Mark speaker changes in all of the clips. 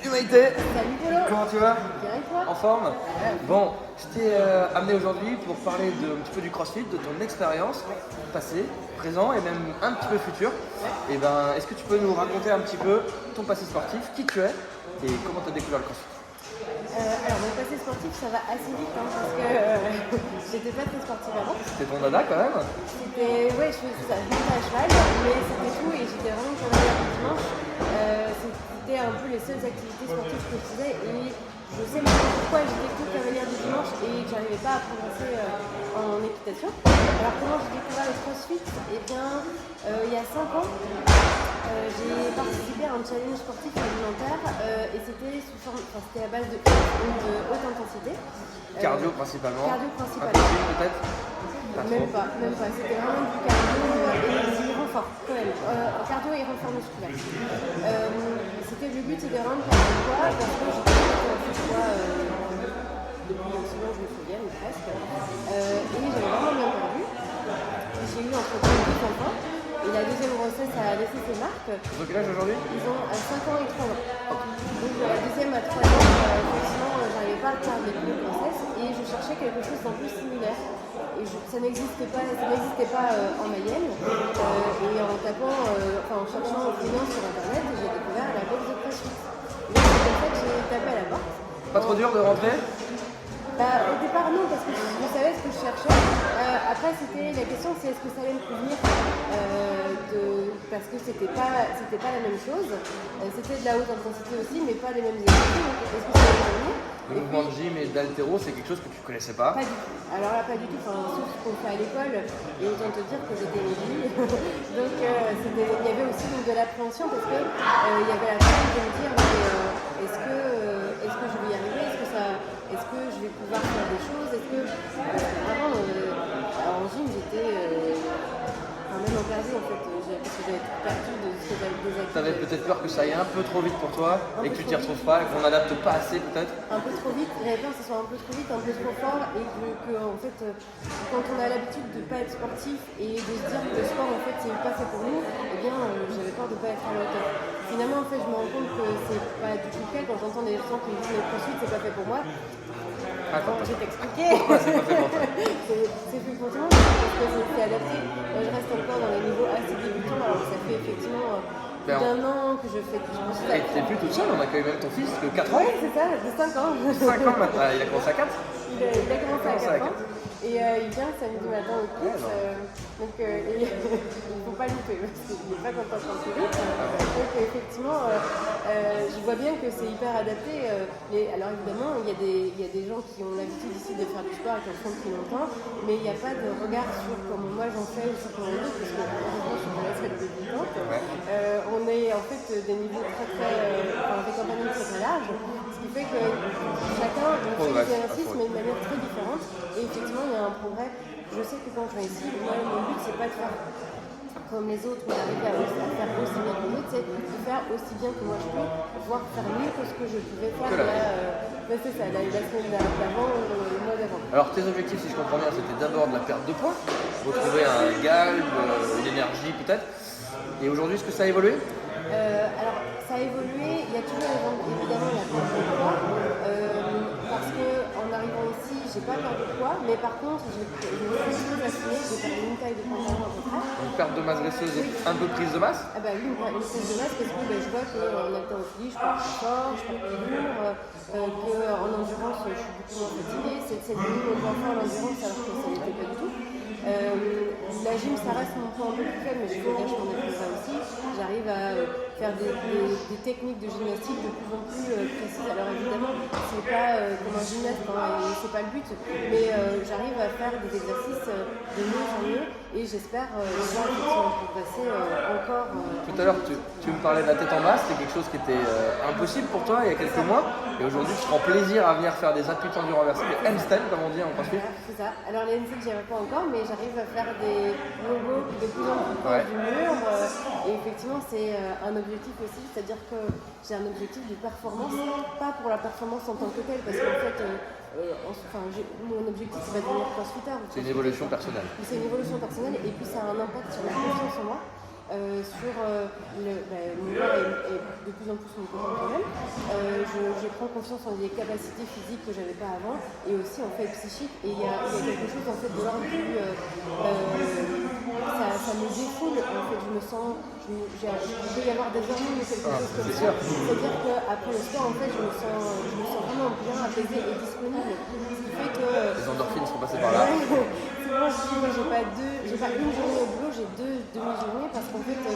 Speaker 1: Salut Maïté.
Speaker 2: Salut Polo.
Speaker 1: Comment tu vas?
Speaker 2: Bien et toi?
Speaker 1: En forme? Bon, je t'ai amené aujourd'hui pour parler un petit peu du CrossFit, de ton expérience passée, présent et même un petit peu futur. Et ben, est-ce que tu peux nous raconter un petit peu ton passé sportif, qui tu es et comment tu as découvert le CrossFit?
Speaker 2: Alors mon passé sportif ça va assez vite parce que j'étais pas très sportive avant.
Speaker 1: C'était ton dada quand même?
Speaker 2: Ouais, je faisais ça, je montais à cheval, mais c'était tout et j'étais vraiment cavalière du dimanche. C'était un peu les seules activités sportives que je faisais et je sais même pas pourquoi j'étais que cavalière du dimanche et que j'arrivais pas à progresser en équitation. Alors comment j'ai découvert le CrossFit? Eh bien, il y a 5 ans, j'ai participé à un challenge sportif alimentaire et c'était c'était à base de haute intensité.
Speaker 1: Cardio principalement?
Speaker 2: Cardio
Speaker 1: Un
Speaker 2: principalement.
Speaker 1: peu de peut-être?
Speaker 2: Même pas. C'était vraiment du cardio et du renfort quand même. Cardio et renfort musculaire. Le but c'était vraiment de perdre du poids parce que j'étais du poids depuis aussi longtemps que je me souviens, ou presque. Et j'avais vraiment bien perdu. J'ai eu entre 2 enfants. Et la deuxième grossesse a laissé ses marques.
Speaker 1: Ils ont quel âge aujourd'hui?
Speaker 2: Ils ont 5 ans et 3 ans. Donc la deuxième à 3 ans, effectivement, j'arrivais pas à faire des premières grossesses et je cherchais quelque chose d'un peu similaire. Et ça n'existait pas en Mayenne. Et en tapant, en cherchant au client sur internet, j'ai découvert la box de CrossFit. Donc c'est comme ça que j'ai tapé à la porte.
Speaker 1: Pas trop dur de rentrer?
Speaker 2: Au départ non, parce que je savais ce que je cherchais. Après la question c'est est-ce que ça allait me convenir parce que c'était pas la même chose. C'était de la haute intensité aussi, mais pas les mêmes exercices. Donc est-ce que ça allait me convenir?
Speaker 1: Le mouvement de gym et d'haltéro, c'est quelque chose que tu connaissais pas?
Speaker 2: Pas du tout. Alors là, pas du tout. Sauf ce qu'on fait à l'école. Et autant te dire que j'étais nulle. Donc il y avait aussi de l'appréhension parce que il y avait la peur de me dire est-ce que je vais y arriver? Est-ce que je vais pouvoir faire des choses? Vraiment, en gym, j'étais même en perdu en fait, parce que j'avais tout perdu de ce que j'avais des activités.
Speaker 1: T'avais peut-être peur que ça aille un peu trop vite pour toi et que tu t'y retrouves pas et qu'on n'adapte pas assez peut-être?
Speaker 2: Un peu trop vite, j'avais peur que ce soit un peu trop vite, un peu trop fort et que en fait, quand on a l'habitude de ne pas être sportif et de se dire que le sport en fait c'est pas fait pour nous, eh bien j'avais peur de ne pas être à la hauteur. Finalement en fait je me rends compte que c'est pas du tout le cas quand j'entends des gens qui me disent le CrossFit c'est pas fait pour moi. Attends, je vais t'expliquer.
Speaker 1: Pourquoi c'est pas fait pour toi?
Speaker 2: C'est fait pour tout le monde parce que c'est adapté. Moi, je reste encore dans les niveaux assez débutants alors que ça fait effectivement plus d'un an que je fais que je me suis.
Speaker 1: Et t'es plus toute seule, on accueille même ton fils de 4 ans?
Speaker 2: Oui, c'est ça, de 5 ans.
Speaker 1: 5 ans maintenant, il a commencé à 4?
Speaker 2: Il a commencé à 4 ans. Et il vient samedi matin au cours. Donc il ne faut pas louper parce qu'il n'est pas content quand il loupe. Donc effectivement, je vois bien que c'est hyper adapté. Alors évidemment, il y a des gens qui ont l'habitude ici de faire du sport et qui en font depuis longtemps, mais il n'y a pas de regard sur comment moi j'en fais ou sur comment les autres, parce que heureusement je suis pas la seule débutante. On est en fait des niveaux des campagnes très larges, ce qui fait que chacun fait des exercices mais de manière très différente. Et effectivement, il y a un progrès. Je sais que quand je viens ici, moi, mon but, c'est pas de faire comme les autres ou d'arriver à faire aussi bien que les autres, c'est de faire aussi bien que moi je peux, voire faire mieux que ce que je pouvais faire c'est ça, la semaine d'avant ou le mois d'avant.
Speaker 1: Alors, tes objectifs, si je comprends bien, c'était d'abord de la perte de poids, retrouver un galbe, une énergie peut-être. Et aujourd'hui, est-ce que ça a évolué?
Speaker 2: Alors, ça a évolué. Il y a toujours évidemment la perte de poids. Parce qu'en arrivant ici, j'ai pas perdu de poids, mais par contre, je me suis plus affinée, j'ai perdu une taille de pantalon à peu près.
Speaker 1: Une perte de masse graisseuse et un peu de prise de masse?
Speaker 2: Ah bah oui, une prise de masse parce que je vois qu'en haltérophilie, je pars plus fort, je pars plus lourd, qu'en endurance, je suis beaucoup moins fatiguée. C'est devenu mon point fort l'endurance alors que ça n'était pas du tout. La gym, ça reste mon point un peu plus faible, mais je fais vachement de ça aussi. J'arrive à faire des techniques de gymnastique de plus en plus précises. Alors évidemment, c'est pas comme un gymnaste, c'est pas le but, mais j'arrive à faire des exercices de mieux en mieux et j'espère pouvoir effectivement progresser encore.
Speaker 1: Tout à l'heure, tu me parlais de la tête en bas, c'était quelque chose qui était impossible pour toi il y a quelques mois. Et aujourd'hui, tu prends plaisir à venir faire des appuis tendus renversés, des handstands comme on dit en CrossFit.
Speaker 2: C'est ça. Alors les handstands, j'y arrive pas encore, mais j'arrive à faire des logos de plus en plus proches du mur. Et effectivement, c'est un objectif aussi, c'est-à-dire que j'ai un objectif de performance, pas pour la performance en tant que telle, parce qu'en fait, mon objectif c'est pas de devenir crossfitter.
Speaker 1: C'est une évolution personnelle.
Speaker 2: C'est une évolution personnelle et puis ça a un impact sur la confiance en moi. Mon corps est de plus en plus mon corps quand même. Je prends confiance en des capacités physiques que j'avais pas avant et aussi en fait psychique. Et il y a quelque chose en fait de l'ordre du ça me défoule. En fait, je me sens, il peut y avoir des hormones ou quelque chose comme ça. C'est-à-dire qu'après le sport, en fait, je me sens vraiment bien apaisée et disponible. Ce qui fait que
Speaker 1: Les endorphines sont passées par là.
Speaker 2: souvent, je dis que j'ai pas une journée au boulot, j'ai 2 demi-journées parce qu'en fait, quand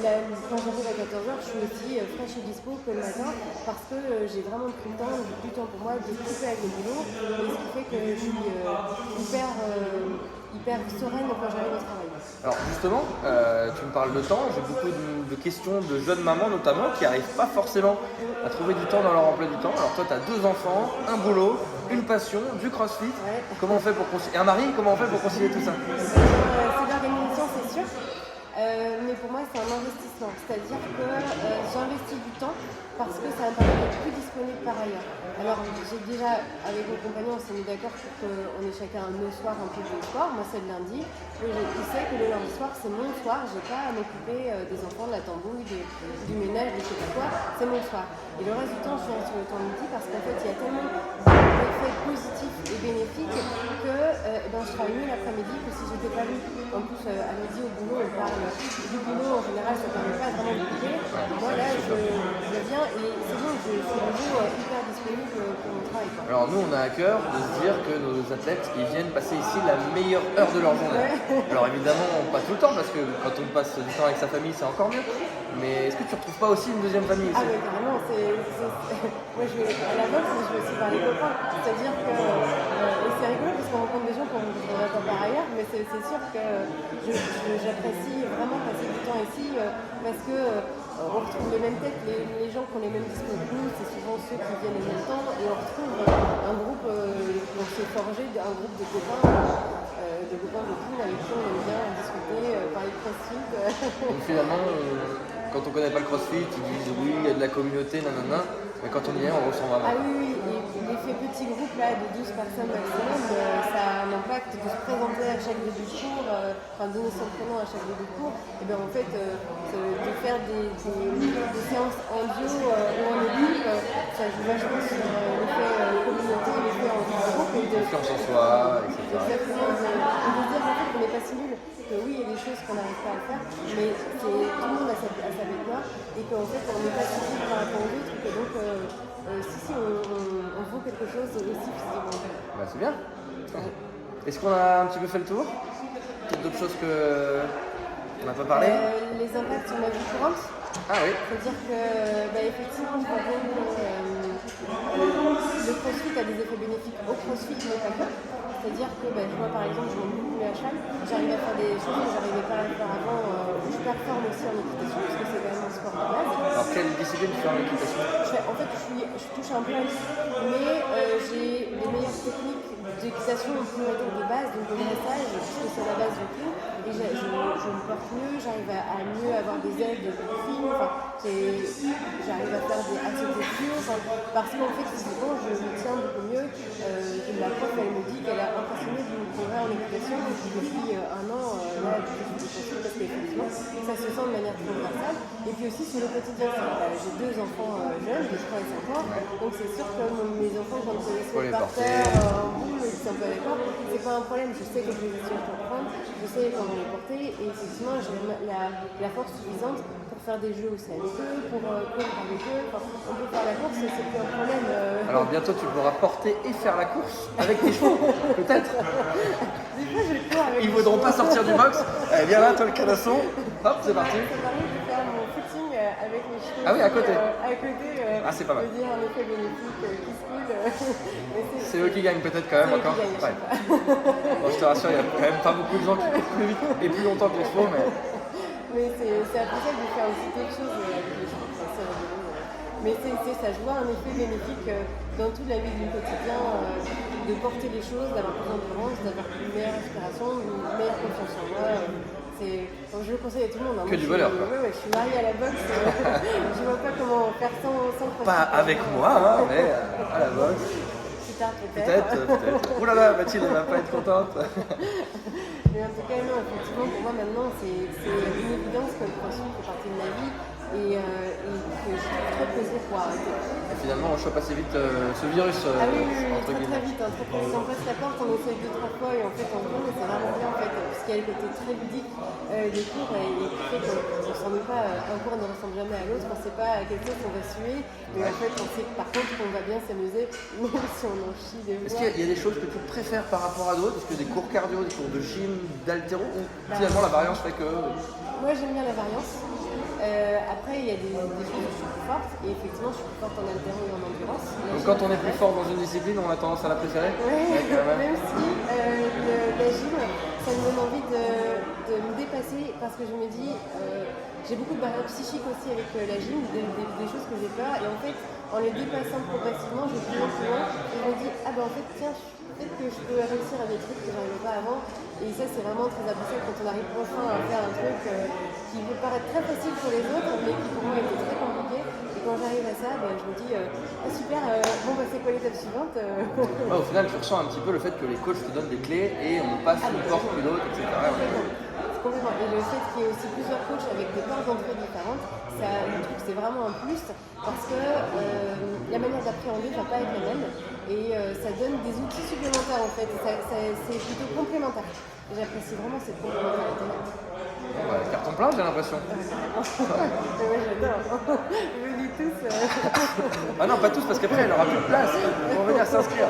Speaker 2: j'arrive à 14h, je suis aussi fraîche et dispo que le matin parce que j'ai vraiment pris le temps, du temps pour moi de couper avec le boulot et ce qui fait que je suis hyper sereine quand j'arrive au travail.
Speaker 1: Alors justement, tu me parles de temps, j'ai beaucoup de questions de jeunes mamans notamment qui n'arrivent pas forcément à trouver du temps dans leur emploi du temps. Alors toi, tu as 2 enfants, un boulot, une passion, du crossfit.
Speaker 2: Ouais.
Speaker 1: Comment on fait pour concilier? Et un mari, comment on fait pour concilier tout ça?
Speaker 2: C'est l'organisation, c'est sûr. Mais pour moi, c'est un investissement. C'est-à-dire que j'investis du temps parce que ça me permet d'être plus disponible par ailleurs. Alors, j'ai déjà, avec mon compagnon, on s'est mis d'accord pour qu'on ait chacun nos soirs un peu de sport. Moi, c'est le lundi. Il sait que le lundi soir, c'est mon soir. Je n'ai pas à m'occuper des enfants, de la tambouille, du ménage, de je sais pas quoi. C'est mon soir. Et le reste du temps, je viens sur le temps midi parce qu'en fait, il y a tellement d'effets positifs et bénéfiques que je travaille mieux l'après-midi que si je n'étais pas vue. En plus, à midi au boulot, on parle du boulot. En général, ça ne permet pas vraiment de couper. Moi, là, je viens et c'est bon, je suis vraiment hyper disponible pour mon travail. Quoi.
Speaker 1: Alors nous, on a à cœur de se dire que nos athlètes, ils viennent passer ici la meilleure heure de leur journée. Alors évidemment, pas tout le temps, parce que quand on passe du temps avec sa famille, c'est encore mieux. Mais est-ce que tu ne retrouves pas aussi une deuxième famille ici?
Speaker 2: Ah oui, carrément. Moi, je vais à la boxe, mais je vais aussi voir les copains. C'est-à-dire que et c'est rigolo parce qu'on rencontre des gens qu'on ne voudrait pas par ailleurs, mais c'est sûr que j'apprécie vraiment passer du temps ici parce que on retrouve les mêmes têtes, les gens qui ont les mêmes discours que nous, c'est souvent ceux qui viennent en même temps, et on retrouve un groupe qu'on s'est forgé, un groupe de copains, de copines avec qui on aime bien discuter, parler de crossfit.
Speaker 1: Donc finalement, quand on connaît pas le crossfit, ils disent oui, il y a de la communauté, nanana, mais quand on y est, on ressent vraiment.
Speaker 2: Ah oui, et l'effet petit groupe là, de 12 personnes maximum, ça a un impact de se présenter à chaque début de cours, donner son prénom à chaque début de cours, et bien en fait, de faire des séances en duo ou en équipe, ça joue vachement sur l'effet communauté, l'effet en groupe.
Speaker 1: Confiance en soi, etc.
Speaker 2: Exactement, et de dire en fait qu'on n'est pas si nul, que oui, il y a des choses qu'on n'arrive pas à faire, mais tout le monde a sa bête noire, et qu'en fait on n'est pas si nul par rapport aux autres, et que donc si on vaut quelque chose aussi physiquement.
Speaker 1: Bah, c'est bien. Est-ce qu'on a un petit peu fait le tour? Peut-être d'autres choses qu'on n'a pas parlé?
Speaker 2: Les impacts sur la vie courante.
Speaker 1: Ah oui.
Speaker 2: C'est-à-dire que effectivement, je vois bien que le crossfit a des effets bénéfiques au crossfit, mais pas que. C'est-à-dire que moi par exemple, je monte beaucoup à cheval, j'arrive à faire des choses que je n'arrivais pas à faire avant. Je performe aussi en équitation, parce que c'est quand même un sport de base.
Speaker 1: Alors quelle discipline tu fais en équitation?
Speaker 2: En fait, je touche un peu à tout, mais j'ai les meilleures techniques d'équitation de base, donc de dressage, puisque c'est la base du tout. Et je me porte mieux, j'arrive à mieux avoir des aides plus fines, j'arrive à faire des accès plus hauts, parce qu'en fait, physiquement, je me tiens beaucoup mieux. La prof, elle me dit qu'elle a impressionné de mon progrès en équitation depuis un an, là, depuis que je suis parce qu'effectivement, ça se sent de manière transversale. Et puis aussi, sur le quotidien, j'ai 2 enfants jeunes, de 3 et 5 ans, donc c'est sûr que mes enfants, quand ils sont par terre, en boule, ils sont pas d'accord, c'est pas un problème, je sais quelle position je peux prendre, je sais comment les porter, et effectivement, j'ai la force suffisante pour faire des jeux aussi avec eux, pour courir avec eux, on peut faire la course, c'est plus un problème.
Speaker 1: Alors bientôt tu pourras porter et faire la course avec tes chevaux, peut-être.
Speaker 2: Des fois, je cours avec
Speaker 1: Ils voudront pas sortir du box. Eh, viens là, toi le canasson. Hop, c'est parti.
Speaker 2: Ça m'arrive de faire mon footing avec mes chevaux.
Speaker 1: Ah oui, à côté.
Speaker 2: À côté,
Speaker 1: Ah, c'est pas mal.
Speaker 2: Je veux dire, un effet bénéfique qui se coule.
Speaker 1: C'est eux qui gagnent peut-être quand même
Speaker 2: C'est eux qui
Speaker 1: encore.
Speaker 2: gagnent, je sais pas.
Speaker 1: Bon, je te rassure, il y a quand même pas beaucoup de gens qui courent plus vite et plus longtemps que les chevaux, mais
Speaker 2: Mais c'est appréciable de faire aussi quelque chose avec les chevaux, c'est assez rigolo. Mais ça joue un effet bénéfique dans toute la vie du quotidien, de porter les choses, d'avoir plus d'endurance, d'avoir une meilleure respiration, une meilleure confiance en moi. Je le conseille à tout le monde. Hein.
Speaker 1: Que du bonheur, quoi.
Speaker 2: Ouais, je suis mariée à la boxe, je vois pas comment faire sans
Speaker 1: pas avec moi, hein, mais à la boxe.
Speaker 2: Plus tard, peut-être.
Speaker 1: Ouh là là, Mathilde, elle va pas être contente.
Speaker 2: Mais en tout cas, non, effectivement, pour moi maintenant, c'est une évidence que le crossfit fait partie de ma vie et que je trouve pour arrêter.
Speaker 1: Et finalement, on chope assez vite ce virus,
Speaker 2: Ah oui, oui, oui,
Speaker 1: entre
Speaker 2: très
Speaker 1: guillemets.
Speaker 2: vite, hein, très vite. On passe la porte, on essaye 2-3 fois et en fait on tourne et c'est vraiment bien en fait, parce qu'il y a le côté très ludique des cours et qui fait qu'on ne s'ennuie pas, un cours ne ressemble jamais à l'autre, on ne sait pas à quel chose on va suer, mais en fait on sait par contre qu'on va bien s'amuser, même si on en chie des
Speaker 1: Est-ce
Speaker 2: fois.
Speaker 1: qu'il y a des choses que tu préfères par rapport à d'autres? Est-ce que des cours cardio, des cours de gym, d'haltéro, ou finalement la variance fait que...
Speaker 2: Moi j'aime bien la variance. Après il y a des choses où je suis plus forte et effectivement je suis plus forte en haltéro et en endurance.
Speaker 1: Donc quand on est plus fort dans une discipline, on a tendance à la préférer?
Speaker 2: Ouais,
Speaker 1: quand même.
Speaker 2: même si la gym, ça me donne envie de me dépasser parce que je me dis, j'ai beaucoup de barrières psychiques aussi avec la gym, des choses que j'ai peur et en fait, en les dépassant progressivement, je vais plus loin et je me dis, ah ben en fait, tiens, peut-être que je peux réussir à des trucs que j'arrivais pas avant et ça c'est vraiment très appréciable quand on arrive enfin à faire un truc qui peut paraître très facile pour les autres mais qui pour moi était très compliqué. Et quand j'arrive à ça, ben, je me dis ah super, bon bah c'est quoi l'étape suivante
Speaker 1: Ouais, au final, tu ressens un petit peu le fait que les coachs te donnent des clés et on passe une porte puis l'autre, etc.
Speaker 2: C'est complètement. Et le fait qu'il y ait aussi plusieurs coachs avec des portes d'entrée différentes, ça, je trouve que c'est vraiment un plus parce que la manière d'appréhender ne va pas être la même et ça donne des outils supplémentaires en fait. C'est plutôt complémentaire. Et j'apprécie vraiment cette complémentarité-là.
Speaker 1: Ouais, carton plein, j'ai l'impression.
Speaker 2: Ouais, j'adore. Venez tous.
Speaker 1: Ah non, pas tous, parce qu'après, elle n'aura plus de place. Ils vont venir s'inscrire.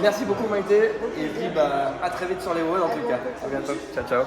Speaker 1: Merci beaucoup, Maïté. Et puis, bah, à très vite sur les roads, en tout cas. À bientôt. Ciao, ciao.